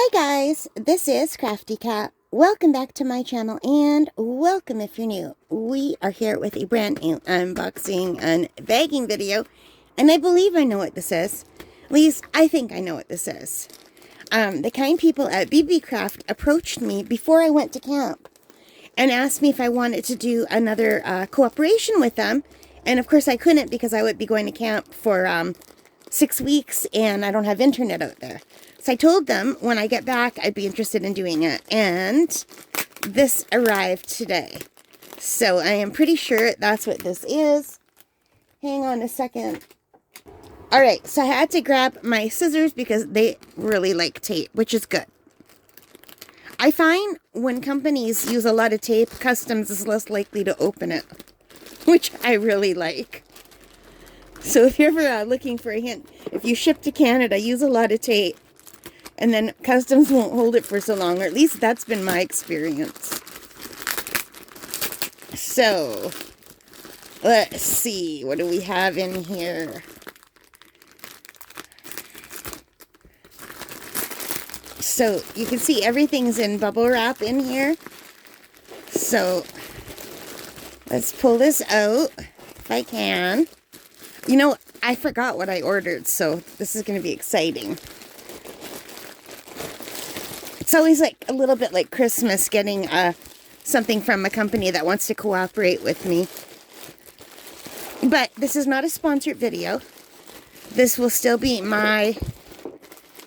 Hi guys, this is Crafty Cat. Welcome back to my channel and welcome if you're new. We are here with a brand new unboxing and bagging video, and I believe I know what this is. At least I think I know what this is. The kind people at BB Craft approached me before I went to camp and asked me if I wanted to do another cooperation with them. And of course I couldn't because I would be going to camp for 6 weeks and I don't have internet out there. So I told them when I get back I'd be interested in doing it, and this arrived today. So I am pretty sure that's what this is. Hang on a second. Alright, so I had to grab my scissors because they really like tape, which is good. I find when companies use a lot of tape, customs is less likely to open it, which I really like. So if you're ever looking for a hint, if you ship to Canada, use a lot of tape. And then customs won't hold it for so long, or at least that's been my experience. So, let's see, what do we have in here? So, you can see everything's in bubble wrap in here. So, let's pull this out, if I can. You know, I forgot what I ordered, so this is going to be exciting. It's always like a little bit like Christmas getting something from a company that wants to cooperate with me. But this is not a sponsored video. This will still be my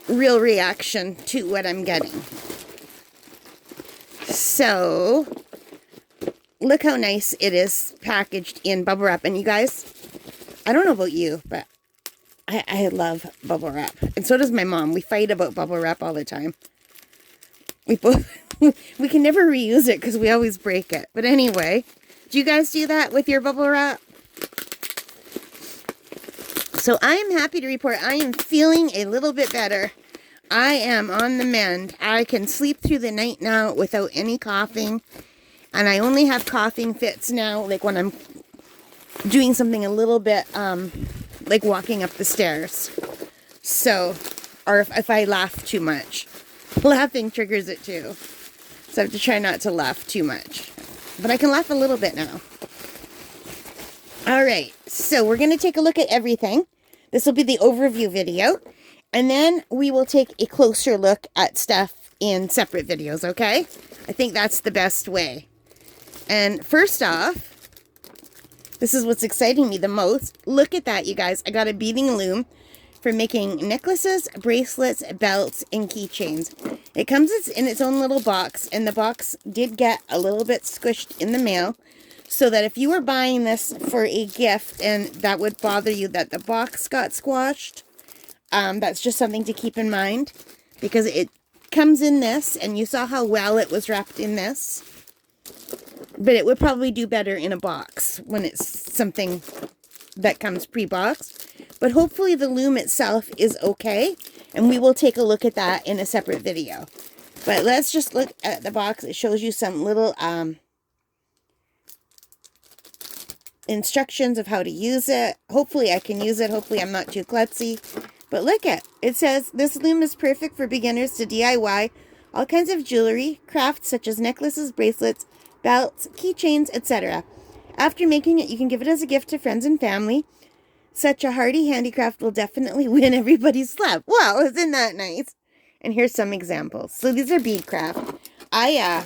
real reaction to what I'm getting. So, look how nice it is packaged in bubble wrap. And you guys, I don't know about you, but I love bubble wrap. And so does my mom. We fight about bubble wrap all the time. We can never reuse it because we always break it. But anyway, do you guys do that with your bubble wrap? So I am happy to report I am feeling a little bit better. I am on the mend. I can sleep through the night now without any coughing. And I only have coughing fits now, like when I'm doing something a little bit, like walking up the stairs. So, or if I laugh too much. Laughing triggers it too. So I have to try not to laugh too much. But I can laugh a little bit now. Alright, so we're going to take a look at everything. This will be the overview video. And then we will take a closer look at stuff in separate videos, okay? I think that's the best way. And first off, this is what's exciting me the most. Look at that, you guys. I got a beading loom for making necklaces, bracelets, belts, and keychains. It comes in its own little box, and the box did get a little bit squished in the mail, so that if you were buying this for a gift and that would bother you that the box got squashed, that's just something to keep in mind, because it comes in this, and you saw how well it was wrapped in this, but it would probably do better in a box when it's something that comes pre-boxed. But hopefully the loom itself is okay, and we will take a look at that in a separate video. But let's just look at the box. It shows you some little instructions of how to use it. Hopefully I can use it. Hopefully I'm not too klutzy. But look at it. Says, this loom is perfect for beginners to DIY all kinds of jewelry, crafts such as necklaces, bracelets, belts, keychains, etc. After making it, you can give it as a gift to friends and family. Such a hardy handicraft will definitely win everybody's love. Wow, isn't that nice? And here's some examples. So these are beadcraft. I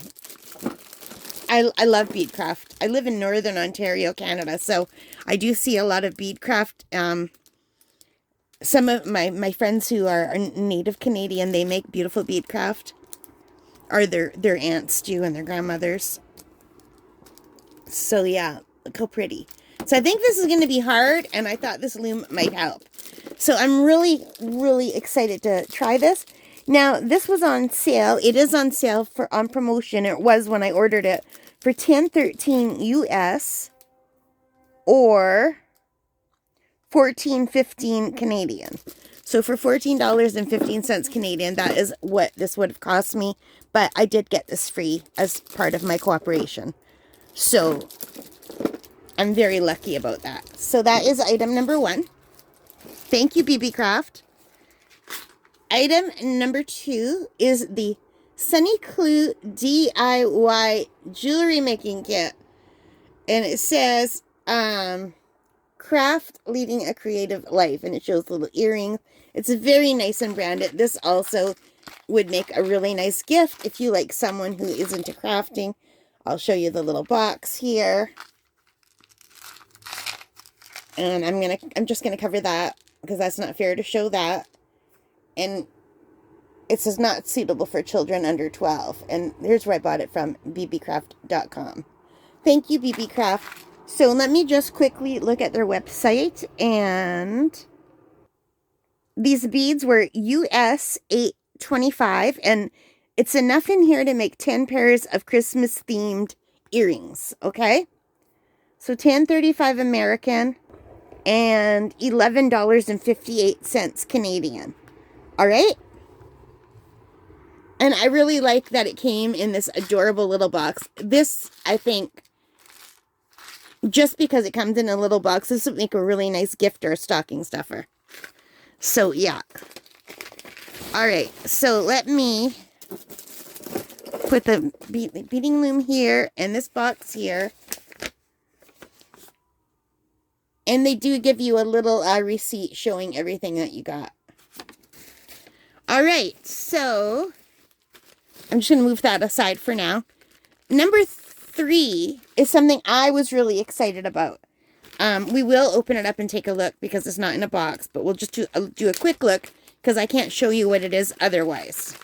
love beadcraft. I live in Northern Ontario, Canada, so I do see a lot of beadcraft. Some of my friends who are native Canadian, they make beautiful beadcraft. Or their aunts do, and their grandmothers. So yeah, look how pretty. So I think this is going to be hard, and I thought this loom might help. So I'm really, really excited to try this. Now, this was on sale. It is on sale on promotion. It was when I ordered it for $10.13 US or $14.15 Canadian. So for $14.15 Canadian, that is what this would have cost me. But I did get this free as part of my cooperation. So I'm very lucky about that. So that is item number 1. Thank you, BB Craft. item number 2 is the Sunny Clue DIY jewelry making kit. And it says, craft leading a creative life. And it shows little earrings. It's very nice and branded. This also would make a really nice gift if you like someone who is into crafting. I'll show you the little box here. And I'm just gonna cover that because that's not fair to show that. And it says not suitable for children under 12. And here's where I bought it from, bbcraft.com. Thank you, bbcraft. So let me just quickly look at their website. And these beads were US $8.25, and it's enough in here to make 10 pairs of Christmas themed earrings. Okay, so $10.35 American and $11.58 Canadian. All right. And I really like that it came in this adorable little box. This, I think, just because it comes in a little box, this would make a really nice gift or a stocking stuffer. So, yeah. All right. So, let me put the beading loom here and this box here. And they do give you a little receipt showing everything that you got. All right. So, I'm just going to move that aside for now. Number 3 is something I was really excited about. We will open it up and take a look because it's not in a box, but we'll just do a quick look because I can't show you what it is otherwise.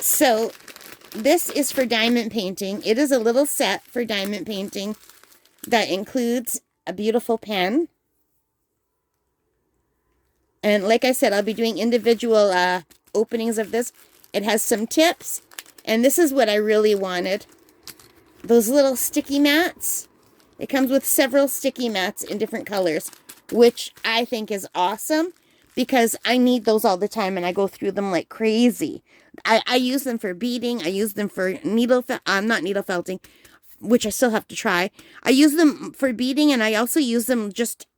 So this is for diamond painting. It is a little set for diamond painting that includes a beautiful pen. And like I said, I'll be doing individual openings of this. It has some tips, and this is what I really wanted. Those little sticky mats. It comes with several sticky mats in different colors, which I think is awesome because I need those all the time and I go through them like crazy. I use them for beading. I use them for not needle felting, which I still have to try. I use them for beading, and I also use them just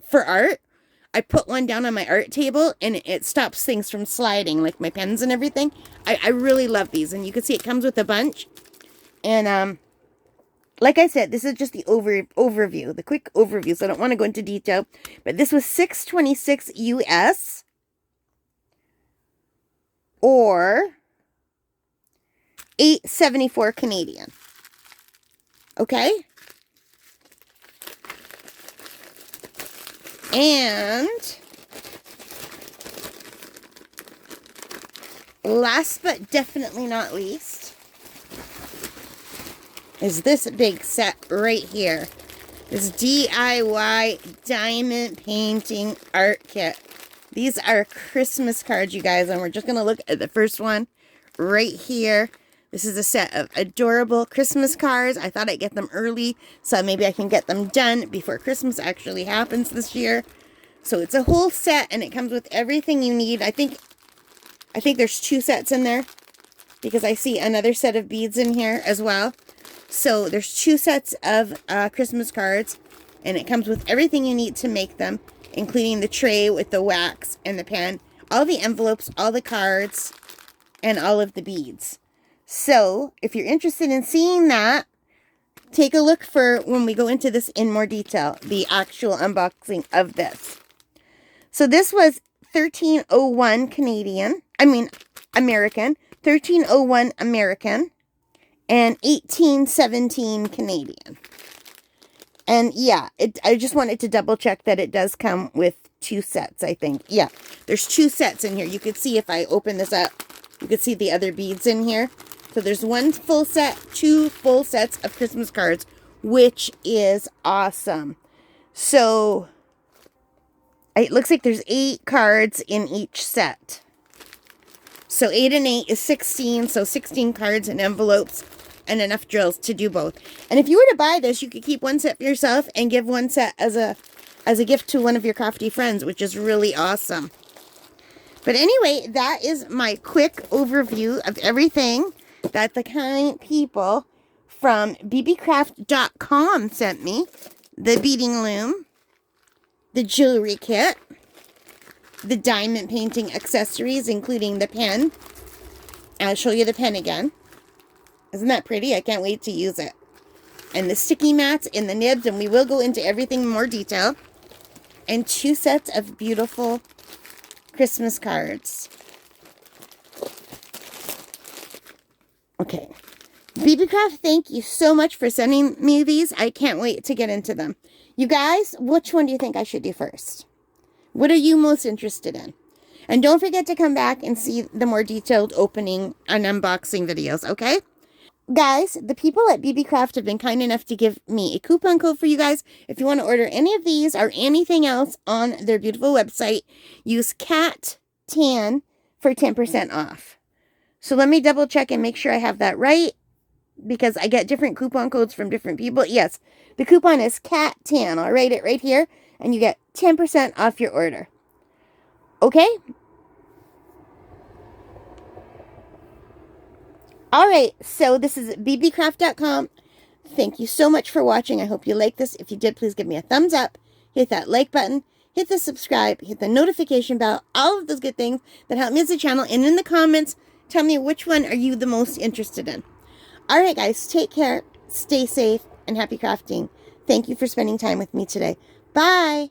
for art. I put one down on my art table and it stops things from sliding, like my pens and everything. I really love these, and you can see it comes with a bunch. And like I said, this is just the overview, the quick overview, so I don't want to go into detail. But this was $6.26 US or $8.74 Canadian. Okay? And last but definitely not least is this big set right here. This DIY diamond painting art kit. These are Christmas cards, you guys, and we're just going to look at the first one right here. This is a set of adorable Christmas cards. I thought I'd get them early, so maybe I can get them done before Christmas actually happens this year. So it's a whole set, and it comes with everything you need. I think there's 2 sets in there because I see another set of beads in here as well. So there's 2 sets of Christmas cards, and it comes with everything you need to make them, including the tray with the wax and the pen, all the envelopes, all the cards, and all of the beads. So if you're interested in seeing that, take a look for when we go into this in more detail, the actual unboxing of this. So this was $13.01 Canadian, American, $13.01 American, and $18.17 Canadian. And yeah, I just wanted to double check that it does come with 2 sets, I think. Yeah, there's 2 sets in here. You could see if I open this up, you could see the other beads in here. So there's 1 full set, 2 full sets of Christmas cards, which is awesome. So it looks like there's 8 cards in each set. So 8 and 8 is 16. So 16 cards and envelopes and enough drills to do both. And if you were to buy this, you could keep 1 set for yourself and give 1 set as a gift to one of your crafty friends, which is really awesome. But anyway, that is my quick overview of everything that the kind people from bbcraft.com sent me. The beading loom, the jewelry kit, the diamond painting accessories, including the pen. I'll show you the pen again. Isn't that pretty? I can't wait to use it. And the sticky mats and the nibs, and we will go into everything in more detail. And 2 sets of beautiful Christmas cards. Okay. BBCraft, thank you so much for sending me these. I can't wait to get into them. You guys, which one do you think I should do first? What are you most interested in? And don't forget to come back and see the more detailed opening and unboxing videos, okay? Guys, the people at BBCraft have been kind enough to give me a coupon code for you guys. If you want to order any of these or anything else on their beautiful website, use CAT10 for 10% off. So let me double check and make sure I have that right, because I get different coupon codes from different people. Yes, the coupon is CAT10. I'll write it right here, and you get 10% off your order. Okay? All right, so this is bbcraft.com. Thank you so much for watching. I hope you liked this. If you did, please give me a thumbs up. Hit that like button. Hit the subscribe. Hit the notification bell. All of those good things that help me as a channel. And in the comments, tell me which one are you the most interested in. All right, guys, take care. Stay safe and happy crafting. Thank you for spending time with me today. Bye.